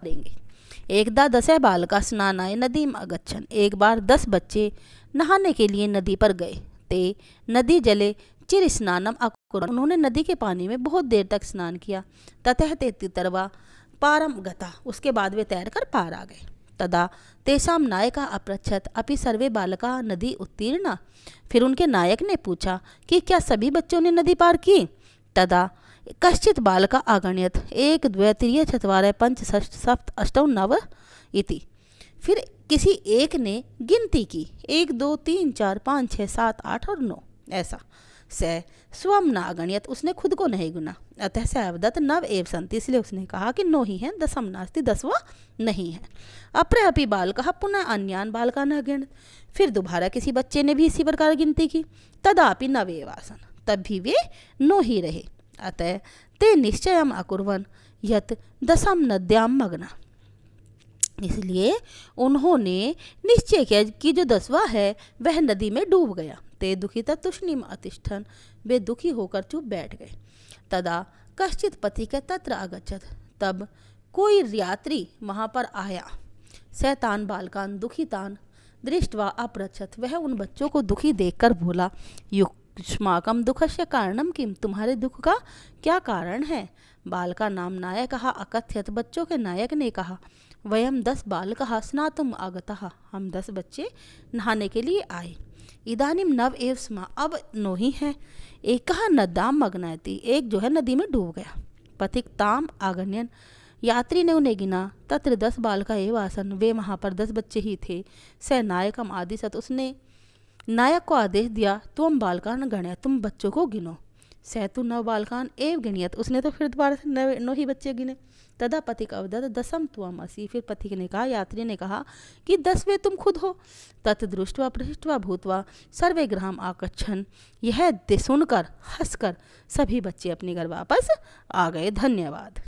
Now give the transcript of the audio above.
देंगे। एकदा 10 बालका स्नानाय नदीम अगच्छन्। एक बार 10 बच्चे नहाने के लिए नदी पर गए। ते नदी जले चिर स्नानम अकुर्वन्। उन्होंने नदी के पानी में बहुत देर तक स्नान किया। ततः ते तितर्वा पारम गता। उसके बाद वे तैरकर पार आ गए। तदा तेषां नायका अपृच्छत् अपि सर्वे बालका नदी उत्तीर्णा। फिर उनके नायक ने पूछा कि क्या सभी बच्चों ने नदी पार की। तदा कश्चित् बालका आगण्यत् 1 2 3 4 5 6 7 8 9 इति। फिर किसी एक ने गिनती की 1 2 3 4 5 6 7 8 और 9 ऐसा। स स्वम न अगण्यत। उसने खुद को नहीं गुना। अतः स अवदत् नव एव सन्ति। इसलिए उसने कहा कि 9 ही हैं, दशम नास्ति, 10वां नहीं है। अप्र अपि बालकः पुनः अन्यान बालकान् अगण्यत्। फिर दोबारा किसी बच्चे ने भी इसी प्रकार गिनती की। तदापि नवेव आसन्। तब भी वे 9 ही रहे। अतः ते निश्चयम् अकुर्वन् यत् दशम नद्यां मग्ना। इसलिए उन्होंने निश्चय किया कि जो 10वां है वह नदी में डूब गया। ते दुखिता तुष्णीम अतिष्ठन्। वे दुखी होकर चुप बैठ गए। तदा कश्चित् पथिक तत्र अगच्छत्। तब कोई यात्री वहाँ पर आया। सैतान बालकान दुखितान दृष्ट्वा अपृच्छत्। वह उन बच्चों को दुखी देखकर बोला, युष्माकं दुःखस्य कारणं किम। तुम्हारे दुख का क्या कारण है। बालका नाम नायकः अकथयत्। बच्चों के नायक ने कहा, वयम 10 बालकः स्नातुम् आगतः। हम 10 बच्चे नहाने के लिए आए। इदानीं नव एव स्म। अब 9 ही है। एकः नद्यां मग्नायति। एक जो है नदी में डूब गया। पथिक ताम आगण्यन्। यात्री ने उन्हें गिना। तत्र 10 बालका एव आसन्। वे वहाँ पर 10 बच्चे ही थे। स नायकम आदिशत्। उसने नायक को आदेश दिया, तुम बालकान गण्य। तुम बच्चों को गिनो। स तु 9 बालकान एव गिनियत। उसने तो फिर दोबारा से 9 ही बच्चे गिने। तदा पथिक अवदत् दशम त्वम् असि। फिर पथिक ने कहा, यात्री ने कहा कि 10वें तुम खुद हो। तत् दृष्ट्वा पृष्ट्वा भूत्वा सर्वे गृहम् आगच्छन्। यह सुनकर हंसकर सभी बच्चे अपने घर वापस आ गए। धन्यवाद।